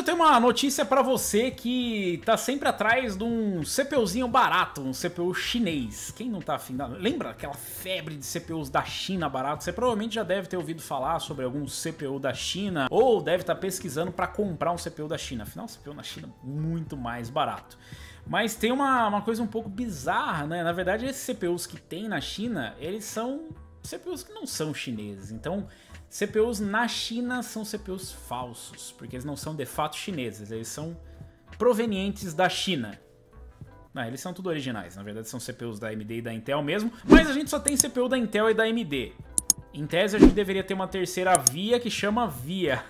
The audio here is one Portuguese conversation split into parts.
eu tenho uma notícia pra você que tá sempre atrás de um CPUzinho barato, um CPU chinês. Quem não tá afim? Lembra aquela febre de CPUs da China barato? Você provavelmente já deve ter ouvido falar sobre algum CPU da China ou deve estar pesquisando pra comprar um CPU da China. Afinal, o CPU na China é muito mais barato. Mas tem uma coisa um pouco bizarra, né? Na verdade, esses CPUs que tem na China, eles são CPUs que não são chineses. Então, CPUs na China são CPUs falsos, porque eles não são de fato chineses, eles são provenientes da China. Não, eles são tudo originais, na verdade são CPUs da AMD e da Intel mesmo, mas a gente só tem CPU da Intel e da AMD. Em tese, a gente deveria ter uma terceira via que chama VIA.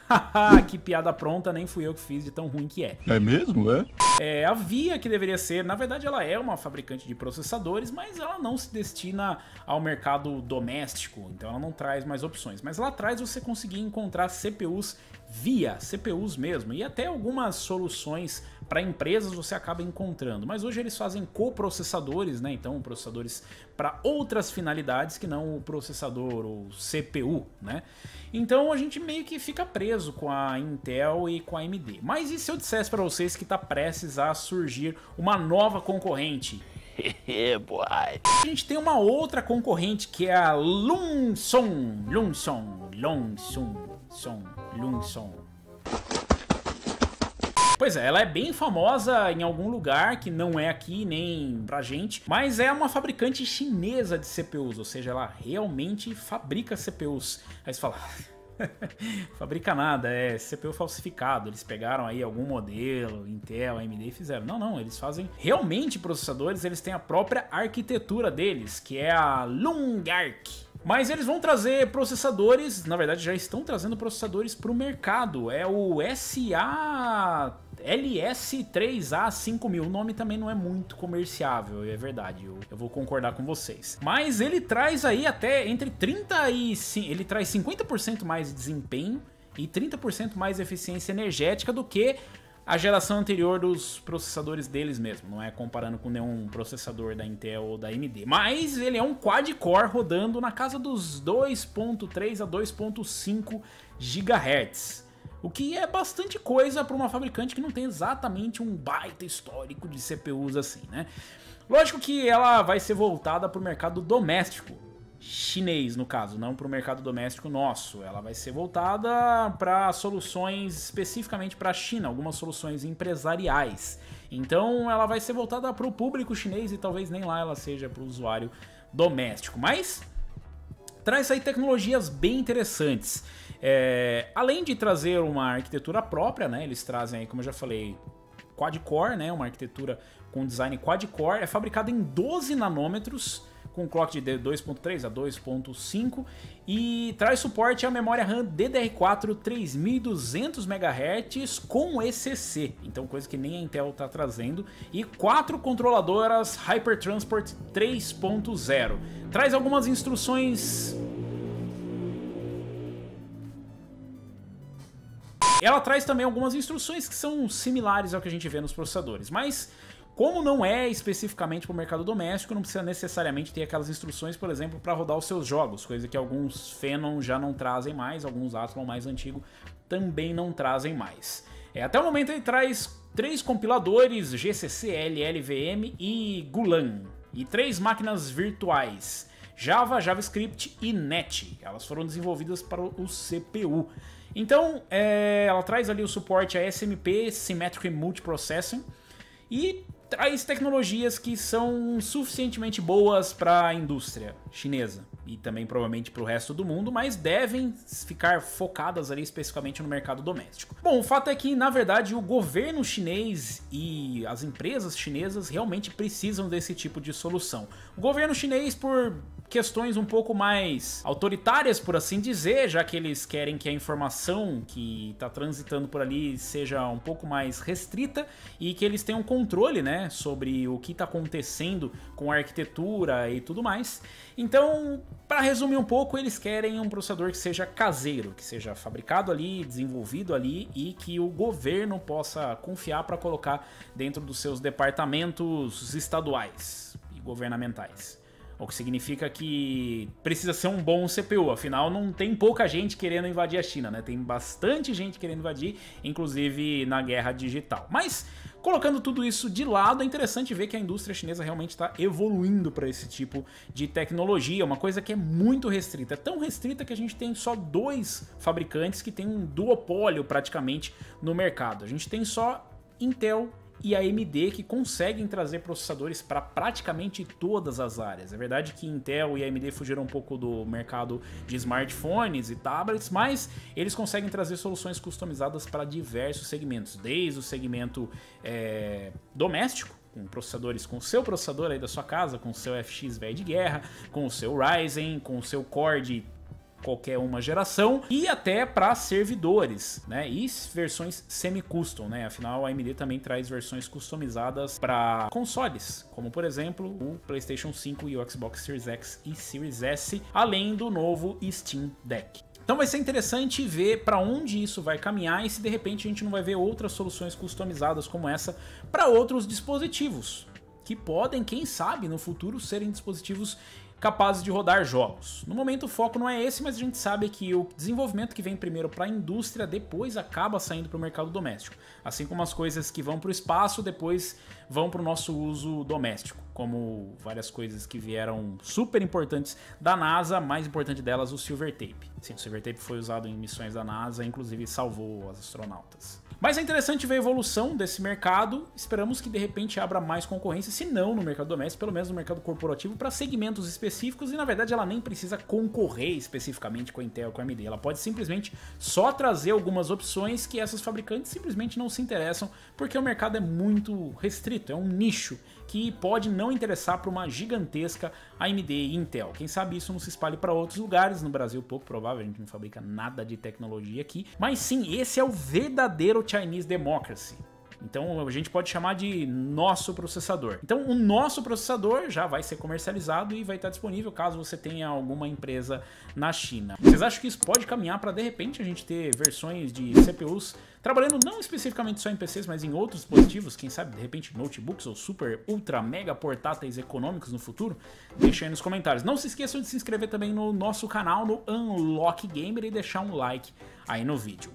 Que piada pronta, nem fui eu que fiz de tão ruim que é. É mesmo, é? É, a VIA que deveria ser, na verdade ela é uma fabricante de processadores, mas ela não se destina ao mercado doméstico, então ela não traz mais opções. Mas ela traz você conseguir encontrar CPUs VIA, CPUs mesmo, e até algumas soluções para empresas você acaba encontrando. Mas hoje eles fazem coprocessadores, né? Então processadores para outras finalidades que não o processador ou CPU, né? Então a gente meio que fica preso com a Intel e com a AMD. Mas e se eu dissesse para vocês que está prestes a surgir uma nova concorrente? A gente tem uma outra concorrente que é a Lunson. Pois é, ela é bem famosa em algum lugar que não é aqui nem pra gente, mas é uma fabricante chinesa de CPUs, ou seja, ela realmente fabrica CPUs. Aí você fala, fabrica nada, é CPU falsificado, eles pegaram aí algum modelo, Intel, AMD e fizeram. Não, eles fazem realmente processadores, eles têm a própria arquitetura deles, que é a Lungark. Mas eles vão trazer processadores, na verdade já estão trazendo processadores para o mercado. É o LS3A5000. O nome também não é muito comerciável, é verdade, eu vou concordar com vocês. Mas ele traz aí até entre 30 e... ele traz 50% mais de desempenho e 30% mais eficiência energética do que a geração anterior dos processadores deles mesmo, não é comparando com nenhum processador da Intel ou da AMD. Mas ele é um quad-core rodando na casa dos 2.3 a 2.5 GHz. O que é bastante coisa para uma fabricante que não tem exatamente um baita histórico de CPUs assim, né? Lógico que ela vai ser voltada para o mercado doméstico. Chinês, no caso, não para o mercado doméstico nosso. Ela vai ser voltada para soluções especificamente para a China, algumas soluções empresariais. Então ela vai ser voltada para o público chinês e talvez nem lá ela seja para o usuário doméstico. Mas traz aí tecnologias bem interessantes. Além de trazer uma arquitetura própria, né, eles trazem aí, como eu já falei, quad-core, né, uma arquitetura com design quad-core, é fabricada em 12 nanômetros, com clock de 2.3 a 2.5 e traz suporte à memória RAM DDR4 3200 MHz com ECC, então coisa que nem a Intel está trazendo, e 4 controladoras HyperTransport 3.0. Traz algumas instruções... Ela traz também algumas instruções que são similares ao que a gente vê nos processadores, mas como não é especificamente para o mercado doméstico, não precisa necessariamente ter aquelas instruções, por exemplo, para rodar os seus jogos, coisa que alguns Phenom já não trazem mais, alguns Athlon mais antigos também não trazem mais. Até o momento ele traz 3 compiladores, GCC, LLVM e Gulan, e 3 máquinas virtuais, Java, JavaScript e NET. Elas foram desenvolvidas para o CPU. Então, ela traz ali o suporte a SMP, Symmetric Multiprocessing, e traz tecnologias que são suficientemente boas para a indústria chinesa e também provavelmente para o resto do mundo, mas devem ficar focadas ali especificamente no mercado doméstico. Bom, o fato é que, na verdade, o governo chinês e as empresas chinesas realmente precisam desse tipo de solução. O governo chinês, por questões um pouco mais autoritárias, por assim dizer, já que eles querem que a informação que está transitando por ali seja um pouco mais restrita e que eles tenham controle, né, sobre o que está acontecendo com a arquitetura e tudo mais. Então, para resumir um pouco, eles querem um processador que seja caseiro, que seja fabricado ali, desenvolvido ali e que o governo possa confiar para colocar dentro dos seus departamentos estaduais e governamentais. o que significa que precisa ser um bom CPU, afinal não tem pouca gente querendo invadir a China, né? Tem bastante gente querendo invadir, inclusive na guerra digital. Mas colocando tudo isso de lado, é interessante ver que a indústria chinesa realmente está evoluindo para esse tipo de tecnologia, uma coisa que é muito restrita. É tão restrita que a gente tem só 2 fabricantes que têm um duopólio praticamente no mercado. A gente tem só Intel e a AMD que conseguem trazer processadores para praticamente todas as áreas. É verdade que Intel e a AMD fugiram um pouco do mercado de smartphones e tablets, mas eles conseguem trazer soluções customizadas para diversos segmentos, desde o segmento doméstico, com processadores, com o seu processador aí da sua casa, com o seu FX velho de guerra, com o seu Ryzen, com o seu Core de qualquer uma geração, e até para servidores, né? E versões semi-custom, né? Afinal, a AMD também traz versões customizadas para consoles, como por exemplo o PlayStation 5 e o Xbox Series X e Series S, além do novo Steam Deck. Então vai ser interessante ver para onde isso vai caminhar e se de repente a gente não vai ver outras soluções customizadas como essa para outros dispositivos, que podem, quem sabe, no futuro serem dispositivos capazes de rodar jogos. No momento o foco não é esse, mas a gente sabe que o desenvolvimento que vem primeiro para a indústria, depois acaba saindo para o mercado doméstico. Assim como as coisas que vão para o espaço, depois vão para o nosso uso doméstico. Como várias coisas que vieram super importantes da NASA, a mais importante delas o Silver Tape. Sim, o Silver Tape foi usado em missões da NASA, inclusive salvou os astronautas. Mas é interessante ver a evolução desse mercado, esperamos que de repente abra mais concorrência, se não no mercado doméstico, pelo menos no mercado corporativo, para segmentos específicos, e na verdade ela nem precisa concorrer especificamente com a Intel ou com a AMD, ela pode simplesmente só trazer algumas opções que essas fabricantes simplesmente não se interessam, porque o mercado é muito restrito, é um nicho que pode não interessar para uma gigantesca AMD e Intel. Quem sabe isso não se espalhe para outros lugares, no Brasil pouco provável, a gente não fabrica nada de tecnologia aqui, mas sim, esse é o verdadeiro Chinese Democracy. Então a gente pode chamar de nosso processador. Então o nosso processador já vai ser comercializado e vai estar disponível caso você tenha alguma empresa na China. Vocês acham que isso pode caminhar para de repente a gente ter versões de CPUs trabalhando não especificamente só em PCs, mas em outros dispositivos, quem sabe de repente notebooks ou super, ultra, mega portáteis econômicos no futuro? Deixa aí nos comentários. Não se esqueçam de se inscrever também no nosso canal, no Unlock Gamer, e deixar um like aí no vídeo.